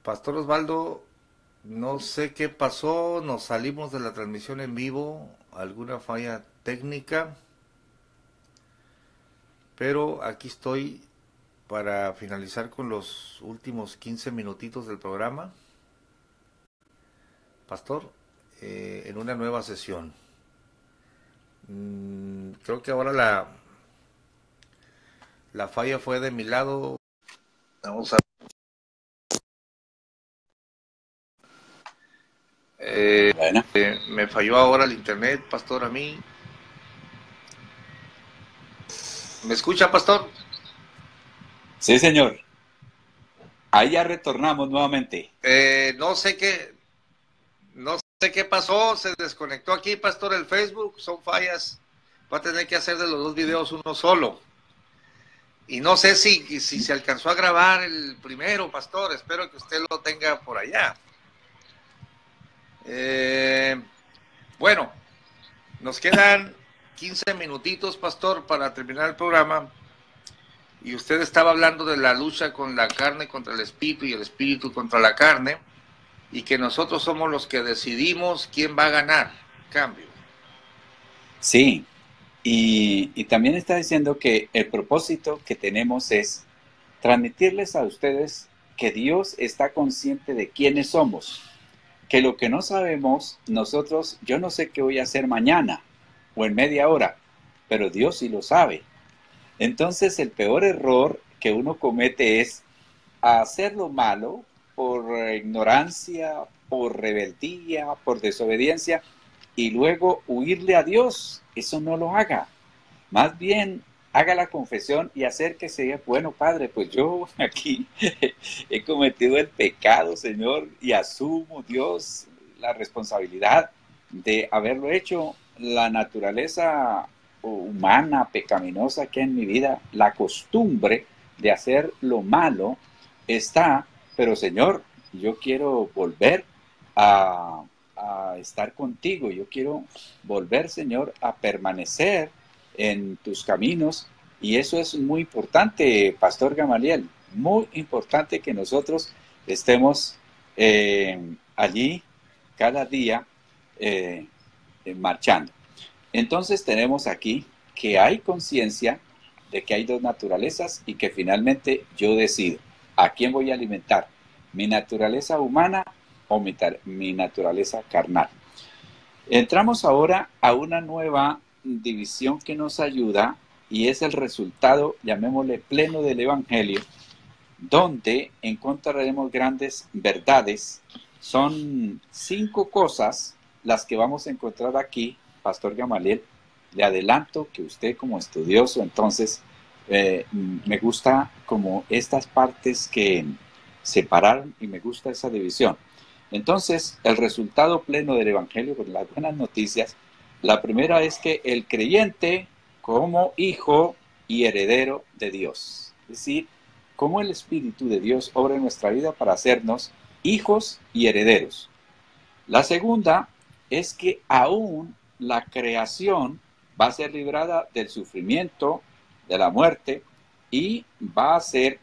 Pastor Osvaldo, no sé qué pasó, nos salimos de la transmisión en vivo, alguna falla técnica, pero aquí estoy para finalizar con los últimos 15 minutitos del programa, Pastor, en una nueva sesión. Creo que ahora la falla fue de mi lado. Vamos a Bueno, me falló ahora el internet, Pastor, a mí. ¿Me escucha, Pastor? sí, señor. Ahí ya retornamos nuevamente. No sé qué pasó, se desconectó aquí, Pastor, el Facebook, son fallas. Va a tener que hacer de los dos videos uno solo. Y no sé si se alcanzó a grabar el primero, Pastor, espero que usted lo tenga por allá. Eh, bueno, nos quedan 15 minutitos, Pastor, para terminar el programa. Y usted estaba hablando de la lucha con la carne contra el espíritu y el espíritu contra la carne. Y que nosotros somos los que decidimos quién va a ganar. Cambio. Sí, y también está diciendo que el propósito que tenemos es transmitirles a ustedes que Dios está consciente de quiénes somos, que lo que no sabemos nosotros, yo no sé qué voy a hacer mañana o en media hora, pero Dios sí lo sabe. Entonces el peor error que uno comete es hacer lo malo por ignorancia, por rebeldía, por desobediencia y luego huirle a Dios. Eso no lo haga. Más bien haga la confesión y acérquese. Bueno, Padre, pues yo aquí he cometido el pecado, Señor, y asumo, Dios, la responsabilidad de haberlo hecho. La naturaleza humana, pecaminosa que en mi vida, la costumbre de hacer lo malo está, pero Señor, yo quiero volver a estar contigo, yo quiero volver, Señor, a permanecer en tus caminos, y eso es muy importante, Pastor Gamaliel, muy importante que nosotros estemos allí cada día eh, marchando. Entonces tenemos aquí que hay conciencia de que hay dos naturalezas y que finalmente yo decido a quién voy a alimentar, mi naturaleza humana o mi naturaleza carnal. Entramos ahora a una nueva división que nos ayuda y es el resultado, llamémosle pleno del Evangelio, donde encontraremos grandes verdades. Son 5 cosas las que vamos a encontrar aquí, Pastor Gamaliel. Le adelanto que usted como estudioso, entonces, me gusta como estas partes que separaron y me gusta esa división. Entonces, el resultado pleno del Evangelio, con las buenas noticias, la primera es que el creyente como hijo y heredero de Dios. Es decir, cómo el Espíritu de Dios obra en nuestra vida para hacernos hijos y herederos. La segunda es que aún la creación va a ser librada del sufrimiento, de la muerte, y va a ser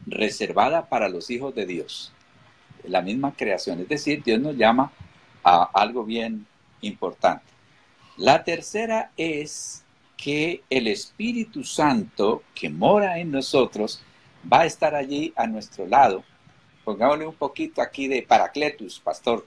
reservada para los hijos de Dios. La misma creación, es decir, Dios nos llama a algo bien importante. La tercera es que el Espíritu Santo que mora en nosotros va a estar allí a nuestro lado. Pongámosle un poquito aquí de paracletus, pastor,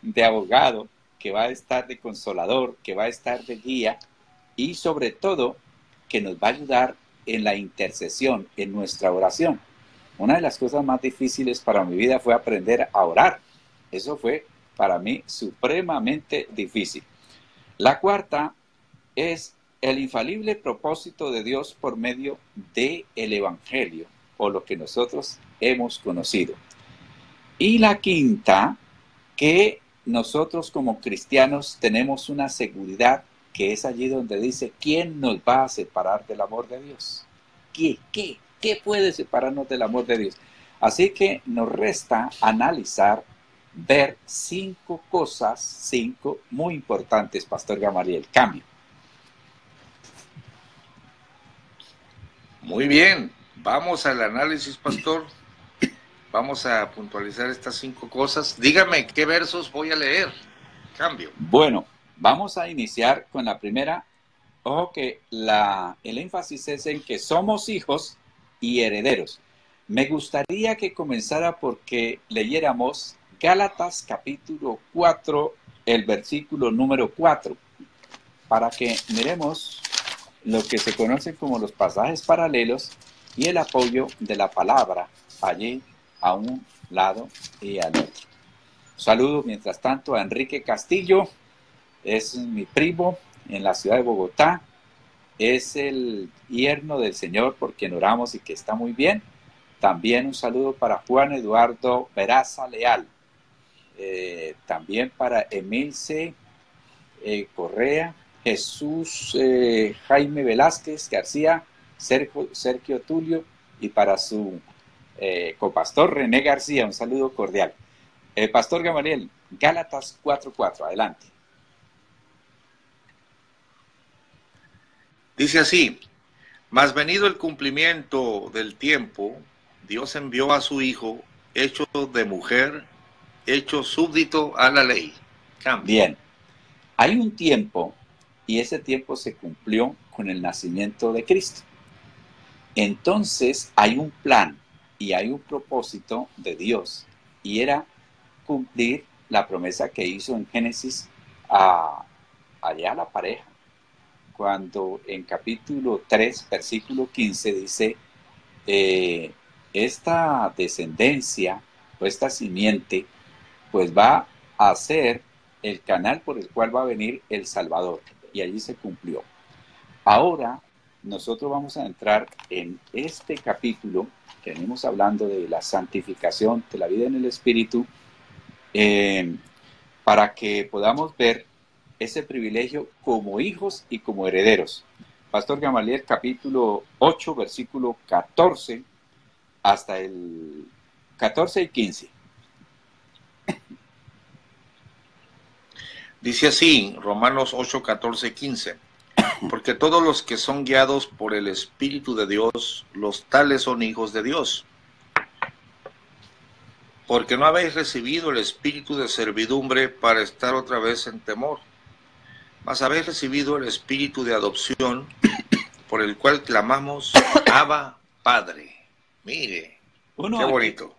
de abogado, que va a estar de consolador, que va a estar de guía y sobre todo que nos va a ayudar en la intercesión, en nuestra oración. Una de las cosas más difíciles para mi vida fue aprender a orar. Eso fue para mí supremamente difícil. La cuarta es el infalible propósito de Dios por medio del Evangelio, o lo que nosotros hemos conocido. Y la quinta, que nosotros como cristianos tenemos una seguridad que es allí donde dice, ¿quién nos va a separar del amor de Dios? ¿Qué puede separarnos del amor de Dios? Así que nos resta analizar, ver 5 cosas, 5 muy importantes, Pastor Gamaliel. Cambio. Muy bien, vamos al análisis, Pastor. Vamos a puntualizar estas 5 cosas. Dígame qué versos voy a leer. Cambio. Bueno, vamos a iniciar con la primera. Ojo que el énfasis es en que somos hijos y herederos. Me gustaría que comenzara porque leyéramos Gálatas capítulo 4, el versículo número 4, para que miremos lo que se conoce como los pasajes paralelos y el apoyo de la palabra allí a un lado y al otro. Saludo mientras tanto a Enrique Castillo, es mi primo en la ciudad de Bogotá, es el yerno del Señor por quien oramos y que está muy bien. También un saludo para Juan Eduardo Peraza Leal, también para Emilce Correa, Jesús Jaime Velázquez García, Sergio Tulio y para su copastor René García, un saludo cordial. Pastor Gamaliel, Gálatas 4:4, adelante. Dice así: mas venido el cumplimiento del tiempo, Dios envió a su Hijo, hecho de mujer, hecho súbdito a la ley. Cambio. Bien, hay un tiempo y ese tiempo se cumplió con el nacimiento de Cristo. Entonces hay un plan y hay un propósito de Dios y era cumplir la promesa que hizo en Génesis allá a la pareja, cuando en capítulo 3, versículo 15 dice, esta descendencia o esta simiente pues va a ser el canal por el cual va a venir el Salvador, y allí se cumplió. Ahora nosotros vamos a entrar en este capítulo que venimos hablando de la santificación, de la vida en el Espíritu, para que podamos ver ese privilegio como hijos y como herederos. Pastor Gamaliel, capítulo 8, versículo 14, hasta el 14 y 15. Dice así, Romanos 8, 14, 15. Porque todos los que son guiados por el Espíritu de Dios, los tales son hijos de Dios. Porque no habéis recibido el espíritu de servidumbre para estar otra vez en temor, mas habéis recibido el espíritu de adopción, por el cual clamamos, Abba, Padre. Mire, qué bonito.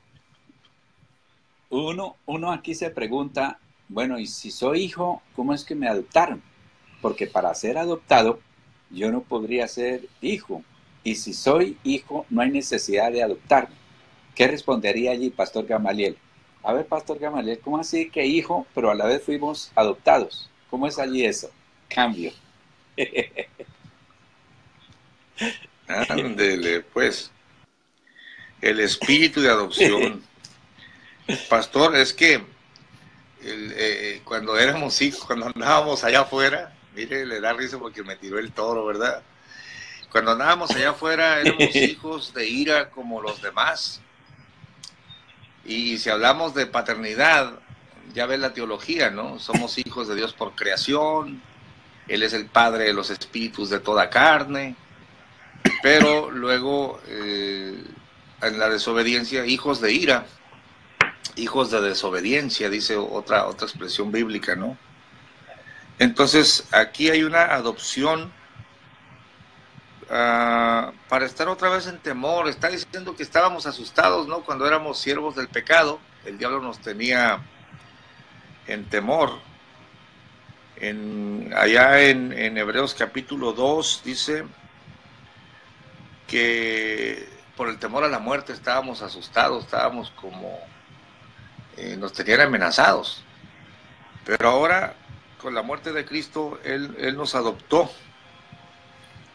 Uno aquí se pregunta, bueno, y si soy hijo, ¿cómo es que me adoptaron? Porque para ser adoptado, yo no podría ser hijo. Y si soy hijo, no hay necesidad de adoptarme. ¿Qué respondería allí, Pastor Gamaliel? A ver, Pastor Gamaliel, ¿cómo así que hijo, pero a la vez fuimos adoptados? ¿Cómo es allí eso? Cambio. Ándele, pues. El espíritu de adopción. Pastor, es que cuando éramos hijos, cuando andábamos allá afuera, mire, le da risa porque me tiró el toro, ¿verdad? Cuando andábamos allá afuera éramos hijos de ira como los demás. Y si hablamos de paternidad, ya ves la teología, ¿no? Somos hijos de Dios por creación, Él es el Padre de los espíritus de toda carne, pero luego en la desobediencia, hijos de ira, hijos de desobediencia, dice otra expresión bíblica, ¿no? Entonces, aquí hay una adopción para estar otra vez en temor. Está diciendo que estábamos asustados, ¿no? Cuando éramos siervos del pecado, el diablo nos tenía en temor. Allá en Hebreos capítulo 2 dice que por el temor a la muerte estábamos asustados, estábamos como nos tenían amenazados. Pero ahora, con la muerte de Cristo, Él nos adoptó.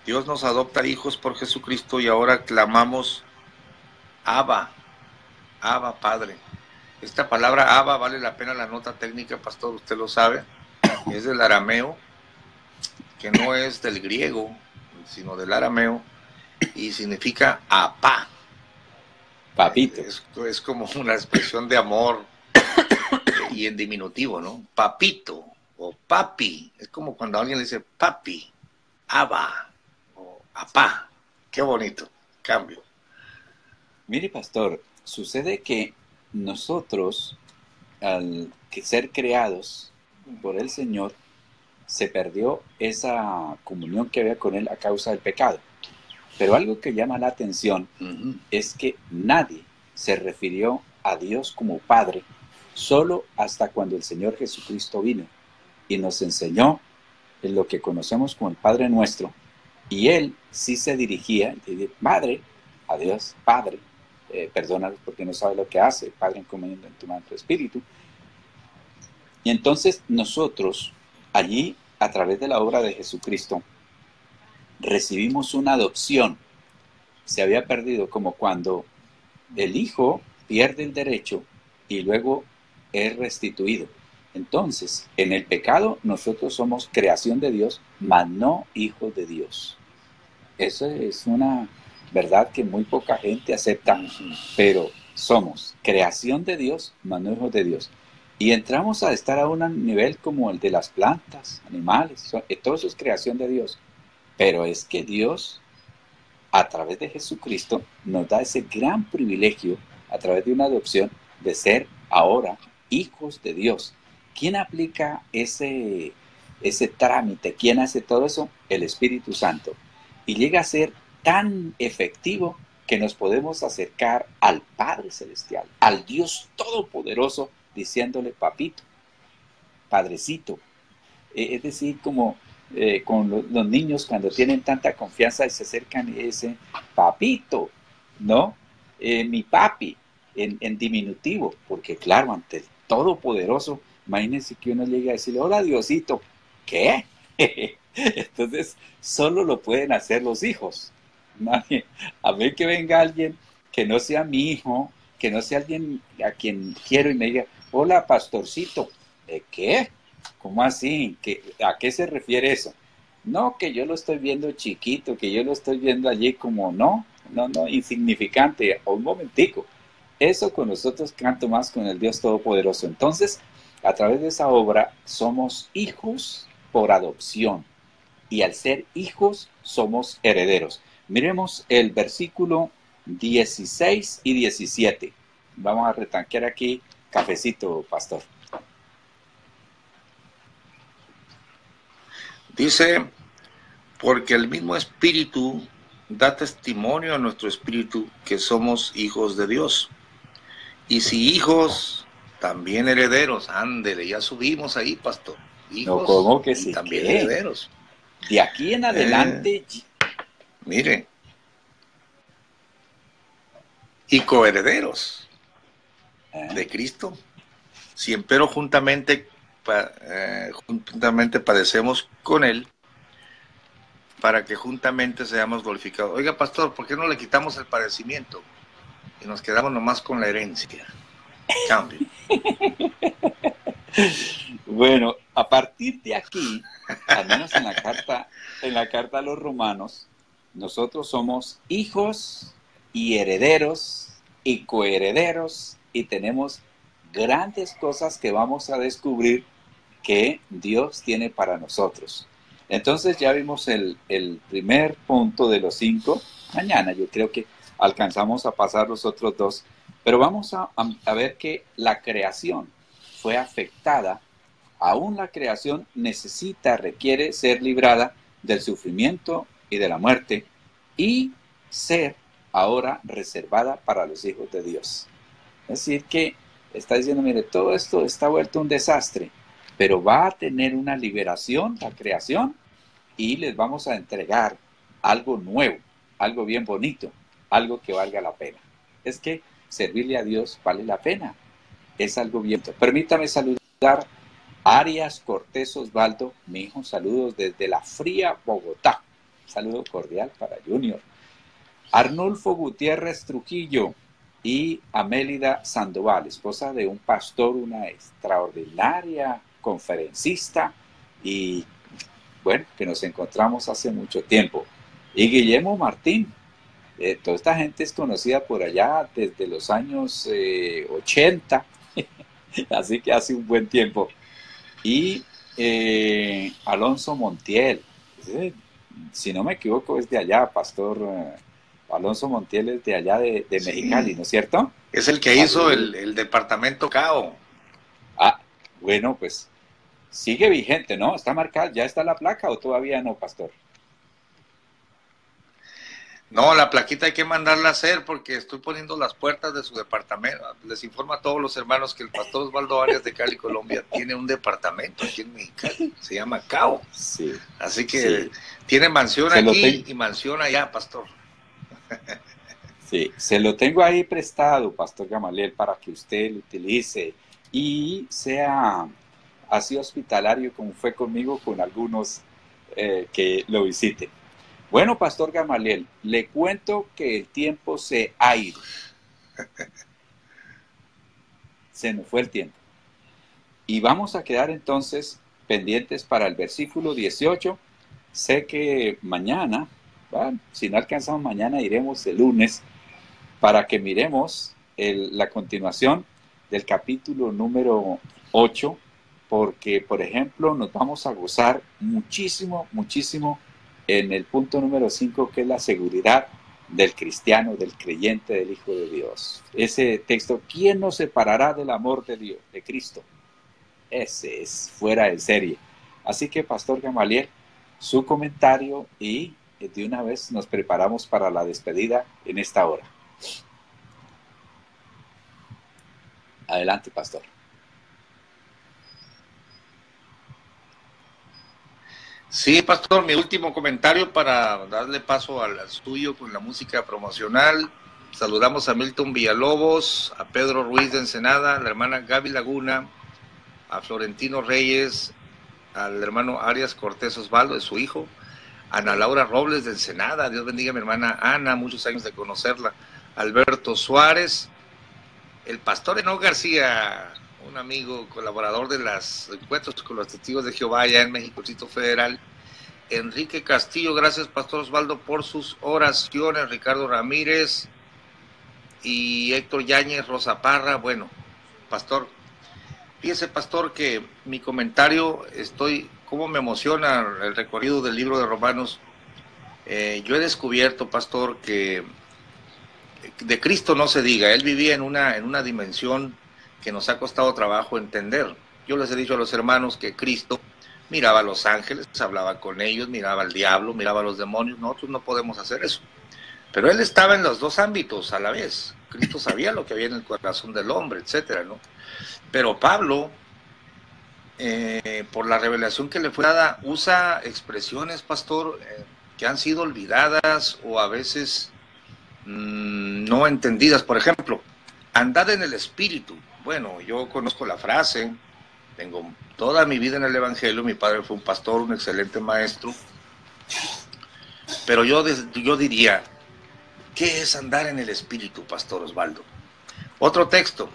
Dios nos adopta hijos por Jesucristo y ahora clamamos Abba, Abba Padre. Esta palabra Abba vale la pena la nota técnica, pastor, usted lo sabe. Es del arameo, que no es del griego, sino del arameo, y significa apá. Papito. Es como una expresión de amor y en diminutivo, ¿no? Papito o papi. Es como cuando alguien le dice papi, Abba. Apá, qué bonito, cambio. Mire, pastor, sucede que nosotros, al ser creados por el Señor, se perdió esa comunión que había con Él a causa del pecado. Pero algo que llama la atención es que nadie se refirió a Dios como Padre solo hasta cuando el Señor Jesucristo vino y nos enseñó en lo que conocemos como el Padre Nuestro, y Él sí se dirigía y dice, Padre, a Dios, Padre, perdónalos porque no sabe lo que hace, Padre, encomiendo en tu mano tu espíritu. Y entonces nosotros, allí, a través de la obra de Jesucristo, recibimos una adopción. Se había perdido, como cuando el hijo pierde el derecho y luego es restituido. Entonces, en el pecado nosotros somos creación de Dios, mas no hijos de Dios. Eso es una verdad que muy poca gente acepta, pero somos creación de Dios, mas no hijos de Dios. Y entramos a estar a un nivel como el de las plantas, animales, todo eso es creación de Dios. Pero es que Dios, a través de Jesucristo, nos da ese gran privilegio, a través de una adopción, de ser ahora hijos de Dios. ¿Quién aplica ese trámite? ¿Quién hace todo eso? El Espíritu Santo. Y llega a ser tan efectivo que nos podemos acercar al Padre Celestial, al Dios Todopoderoso, diciéndole papito, padrecito. Es decir, como con los niños cuando tienen tanta confianza y se acercan y dicen, papito, ¿no? Mi papi, en diminutivo, porque claro, ante el Todopoderoso, imagínense que uno llegue a decirle, hola Diosito, ¿qué? Entonces, solo lo pueden hacer los hijos. Nadie, a ver que venga alguien que no sea mi hijo, que no sea alguien a quien quiero y me diga, hola pastorcito, ¿qué? ¿Cómo así? ¿A qué se refiere eso? No, que yo lo estoy viendo chiquito, que yo lo estoy viendo allí como no, insignificante, un momentico. Eso con nosotros canto más con el Dios Todopoderoso. Entonces, a través de esa obra somos hijos por adopción. Y al ser hijos somos herederos. Miremos el versículo 16 y 17. Vamos a retanquear aquí cafecito, pastor. Dice, porque el mismo Espíritu da testimonio a nuestro espíritu que somos hijos de Dios. Y si hijos, también herederos. Ándele, ya subimos ahí, pastor. Hijos no, ¿cómo que y sí? también ¿Qué? herederos. De aquí en adelante... Mire. Y coherederos de Cristo. Si empero juntamente padecemos con Él, para que juntamente seamos glorificados. Oiga, pastor, ¿por qué no le quitamos el padecimiento y nos quedamos nomás con la herencia? Cambio. Bueno, a partir de aquí, al menos en la carta a los Romanos, nosotros somos hijos y herederos y coherederos y tenemos grandes cosas que vamos a descubrir que Dios tiene para nosotros. Entonces ya vimos el primer punto de los 5. Mañana yo creo que alcanzamos a pasar los otros 2, pero vamos a ver que la creación fue afectada. Aún la creación requiere ser librada del sufrimiento y de la muerte y ser ahora reservada para los hijos de Dios. Es decir que está diciendo, mire, todo esto está vuelto un desastre, pero va a tener una liberación, la creación, y les vamos a entregar algo nuevo, algo bien bonito, algo que valga la pena. Es que servirle a Dios vale la pena, es algo bien. Permítame saludar a Arias Cortés Osvaldo, mi hijo, saludos desde la fría Bogotá. Saludo cordial para Junior. Arnulfo Gutiérrez Trujillo y Amélida Sandoval, esposa de un pastor, una extraordinaria conferencista y bueno, que nos encontramos hace mucho tiempo. Y Guillermo Martín, toda esta gente es conocida por allá desde los años 80, así que hace un buen tiempo. Y Alonso Montiel, si no me equivoco es de allá, pastor Alonso Montiel es de allá de Sí. Mexicali, ¿no es cierto? Es el que hizo el departamento CAO. Ah, bueno, pues sigue vigente, ¿no? ¿Está marcada? ¿Ya está la placa o todavía no, pastor? No, la plaquita hay que mandarla a hacer porque estoy poniendo las puertas de su departamento. Les informo a todos los hermanos que el pastor Osvaldo Arias de Cali, Colombia, tiene un departamento aquí en Mexicali. Se llama CAO. Sí. Así que Sí. tiene mansión Se lo aquí y mansión allá, pastor. Sí, se lo tengo ahí prestado, Pastor Gamaliel, para que usted lo utilice y sea así hospitalario como fue conmigo con algunos que lo visiten. Bueno, Pastor Gamaliel, le cuento que el tiempo se ha ido. Se nos fue el tiempo. Y vamos a quedar entonces pendientes para el versículo 18. Sé que mañana, bueno, si no alcanzamos mañana, iremos el lunes para que miremos la continuación del capítulo número 8, porque, por ejemplo, nos vamos a gozar muchísimo, muchísimo en el punto número 5, que es la seguridad del cristiano, del creyente, del Hijo de Dios. Ese texto, ¿quién nos separará del amor de Dios, de Cristo? Ese es fuera de serie. Así que, Pastor Gamaliel, su comentario y de una vez nos preparamos para la despedida en esta hora. Adelante, pastor. Sí, pastor, mi último comentario para darle paso al suyo con la música promocional. Saludamos a Milton Villalobos, a Pedro Ruiz de Ensenada, a la hermana Gaby Laguna, a Florentino Reyes, al hermano Arias Cortés Osvaldo, de su hijo, a Ana Laura Robles de Ensenada, Dios bendiga a mi hermana Ana, muchos años de conocerla, Alberto Suárez, el pastor Enoch García, un amigo colaborador de los encuentros con los testigos de Jehová allá en México, Distrito Federal, Enrique Castillo, gracias pastor Osvaldo por sus oraciones, Ricardo Ramírez y Héctor Yáñez, Rosa Parra. Bueno, pastor, fíjese pastor que mi comentario, cómo me emociona el recorrido del libro de Romanos. Yo he descubierto, pastor, que de Cristo no se diga, él vivía en una dimensión que nos ha costado trabajo entender. Yo les he dicho a los hermanos que Cristo miraba a los ángeles, hablaba con ellos, miraba al diablo, miraba a los demonios. Nosotros no podemos hacer eso. Pero él estaba en los dos ámbitos a la vez. Cristo sabía lo que había en el corazón del hombre, etcétera, ¿no? Pero Pablo, por la revelación que le fue dada, usa expresiones, pastor, que han sido olvidadas o a veces no entendidas. Por ejemplo, andad en el Espíritu. Bueno, yo conozco la frase, tengo toda mi vida en el Evangelio, mi padre fue un pastor, un excelente maestro, pero yo diría, ¿qué es andar en el Espíritu, pastor Osvaldo? Otro texto,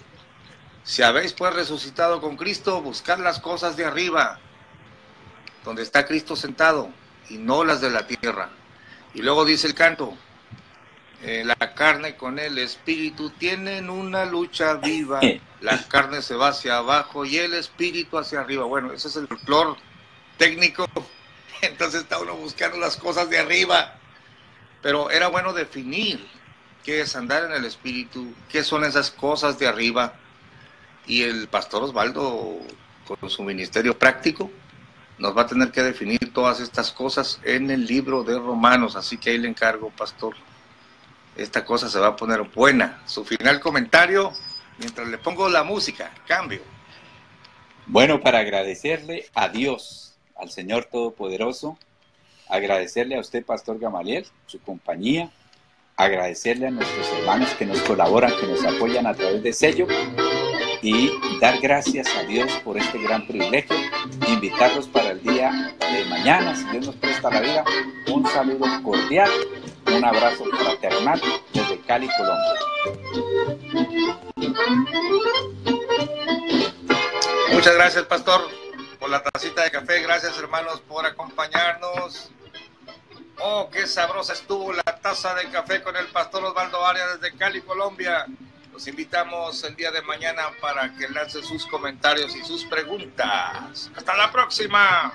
si habéis pues resucitado con Cristo, buscad las cosas de arriba, donde está Cristo sentado, y no las de la tierra. Y luego dice el canto, la carne con el espíritu tienen una lucha viva, la carne se va hacia abajo y el espíritu hacia arriba. Bueno, ese es el folclore técnico, entonces está uno buscando las cosas de arriba, pero era bueno definir qué es andar en el espíritu, qué son esas cosas de arriba, y el pastor Osvaldo, con su ministerio práctico, nos va a tener que definir todas estas cosas en el libro de Romanos, así que ahí le encargo, pastor. Esta cosa se va a poner buena. Su final comentario, mientras le pongo la música, cambio. Bueno, para agradecerle a Dios, al Señor Todopoderoso, agradecerle a usted, Pastor Gamaliel, su compañía, agradecerle a nuestros hermanos que nos colaboran, que nos apoyan a través de Sello, y dar gracias a Dios por este gran privilegio, invitarlos para el día de mañana, si Dios nos presta la vida, un saludo cordial, un abrazo fraternal desde Cali, Colombia. Muchas gracias, pastor, por la tacita de café. Gracias, hermanos, por acompañarnos. Oh, qué sabrosa estuvo la taza de café con el pastor Osvaldo Arias desde Cali, Colombia. Los invitamos el día de mañana para que lance sus comentarios y sus preguntas. ¡Hasta la próxima!